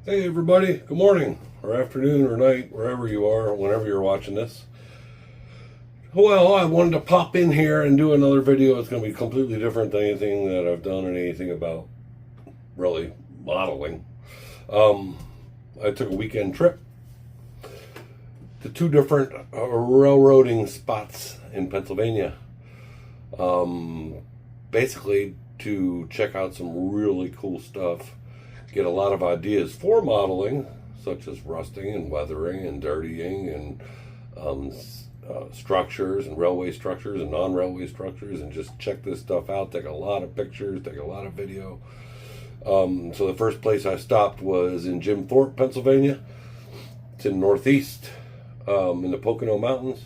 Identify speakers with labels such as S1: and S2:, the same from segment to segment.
S1: Hey everybody, good morning, or afternoon, or night, wherever you are, whenever you're watching this. Well, I wanted to pop in here and do another video. It's going to be completely different than anything that I've done and anything about, really, modeling. I took a weekend trip to two different railroading spots in Pennsylvania. Basically to check out some really cool stuff. Get a lot of ideas for modeling, such as rusting and weathering and dirtying and structures and railway structures and non-railway structures, and just check this stuff out. Take a lot of pictures, take a lot of video. So the first place I stopped was in Thorpe, Pennsylvania. It's in Northeast, in the Pocono Mountains.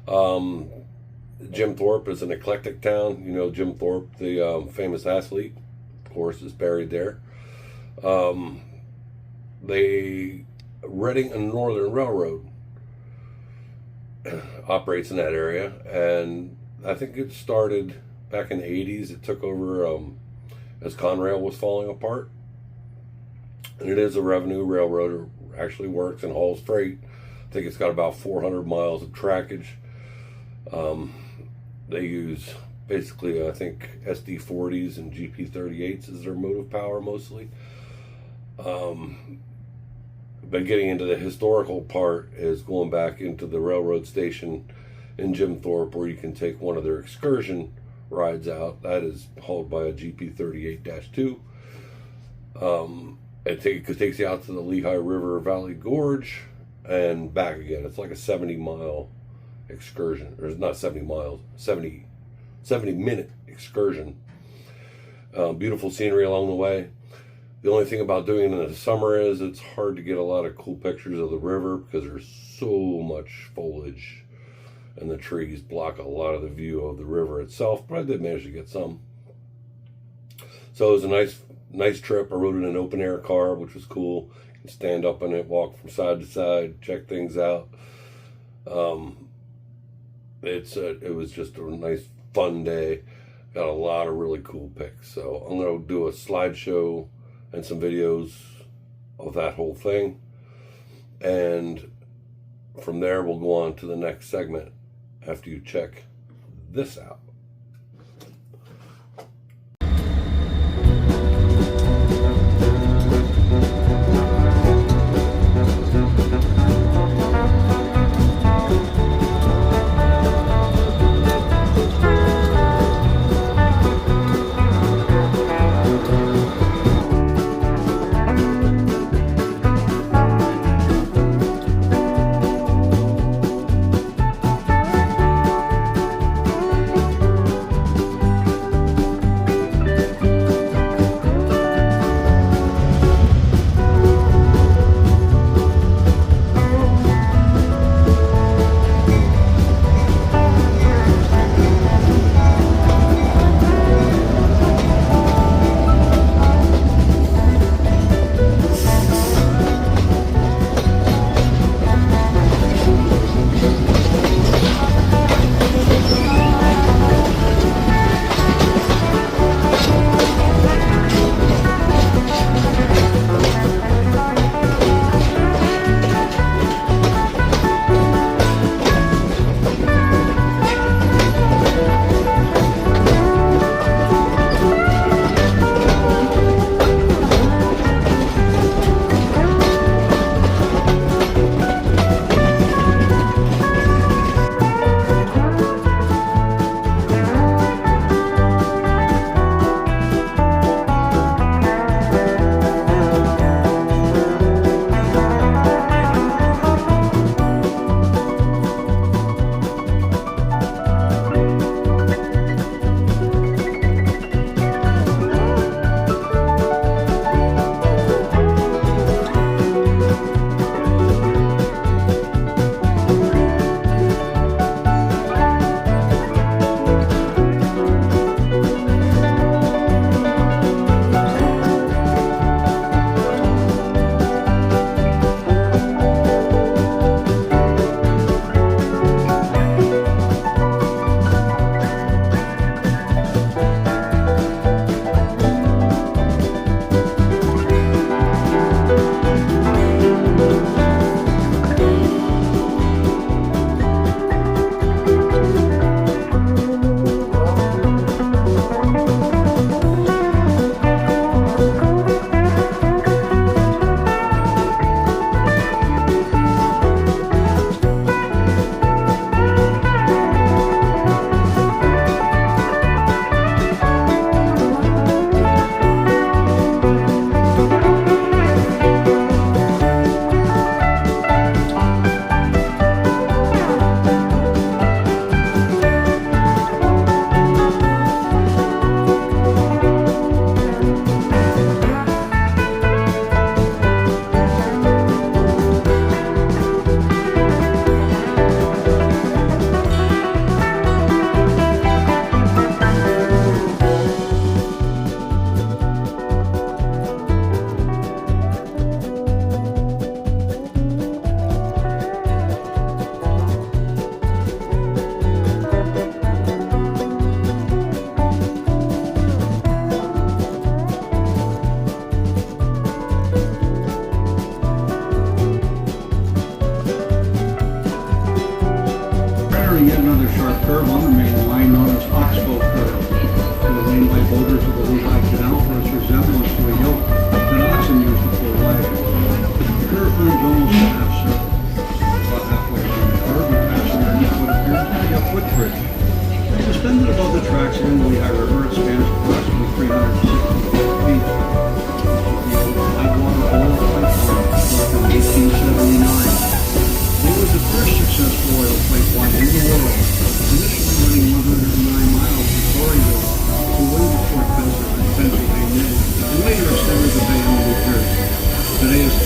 S1: Thorpe is an eclectic town. You know Jim Thorpe, the famous athlete, of course, is buried there. Reading and Northern Railroad operates in that area, and I think it started back in the 80s. It took over as Conrail was falling apart, and it is a revenue railroad. It actually works and hauls freight. I think it's got about 400 miles of trackage. They use basically, I think, SD40s and GP38s as their motive power mostly. But getting into the historical part is going back into the railroad station in Thorpe, where you can take one of their excursion rides out. That is hauled by a GP38-2. It takes you out to the Lehigh River Valley Gorge and back again. It's like a 70-mile excursion, or not 70 miles, 70-minute excursion. Beautiful scenery along the way. The only thing about doing it in the summer is it's hard to get a lot of cool pictures of the river because there's so much foliage and the trees block a lot of the view of the river itself, but I did manage to get some. So it was a nice trip. I rode in an open air car, which was cool. You can stand up in it, walk from side to side, check things out. It was just a nice fun day. Got a lot of really cool pics. So I'm going to do a slideshow and some videos of that whole thing. And from there, we'll go on to the next segment after you check this out.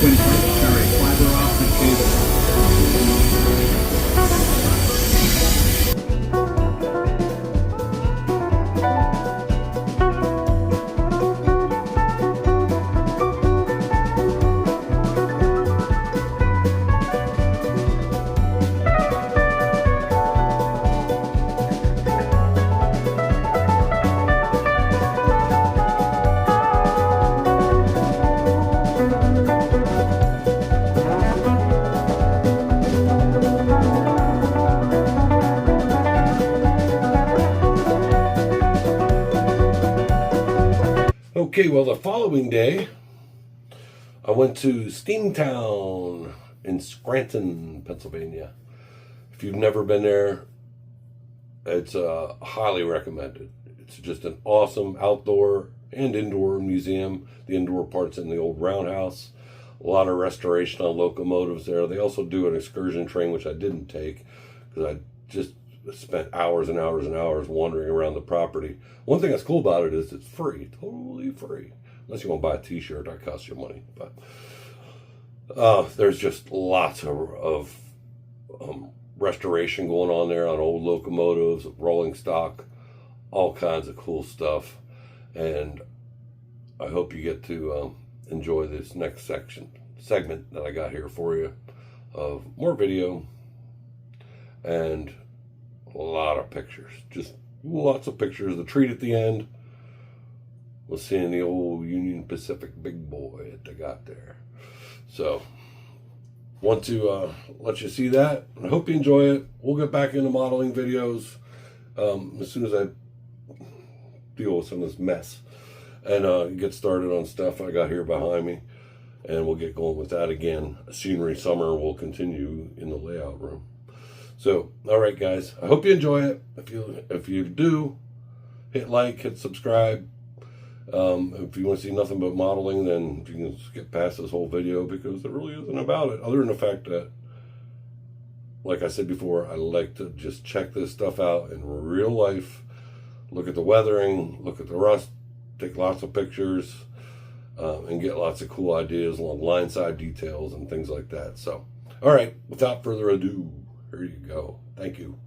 S2: twin fiber optic cable.
S1: Okay, well, the following day, I went to Steamtown in Scranton, Pennsylvania. If you've never been there, it's highly recommended. It's just an awesome outdoor and indoor museum. The indoor part's in the old roundhouse. A lot of restoration on locomotives there. They also do an excursion train, which I didn't take because I just spent hours and hours and hours wandering around the property. One thing that's cool about it is it's free, totally free. Unless you want to buy a t-shirt, that costs you money. But there's just lots of restoration going on there on old locomotives, rolling stock, all kinds of cool stuff. And I hope you get to enjoy this next segment that I got here for you of more video and a lot of pictures, just lots of pictures. The treat at the end was seeing the old Union Pacific big boy that they got there. So, want to let you see that. I hope you enjoy it. We'll get back into modeling videos as soon as I deal with some of this mess and get started on stuff I got here behind me. And we'll get going with that again. Scenery Summer will continue in the layout room. So, all right, guys. I hope you enjoy it. If you do, hit like, hit subscribe. If you want to see nothing but modeling, then you can skip past this whole video because it really isn't about it. Other than the fact that, like I said before, I like to just check this stuff out in real life. Look at the weathering, look at the rust, take lots of pictures, and get lots of cool ideas along line side details and things like that. So, all right, without further ado, here you go. Thank you.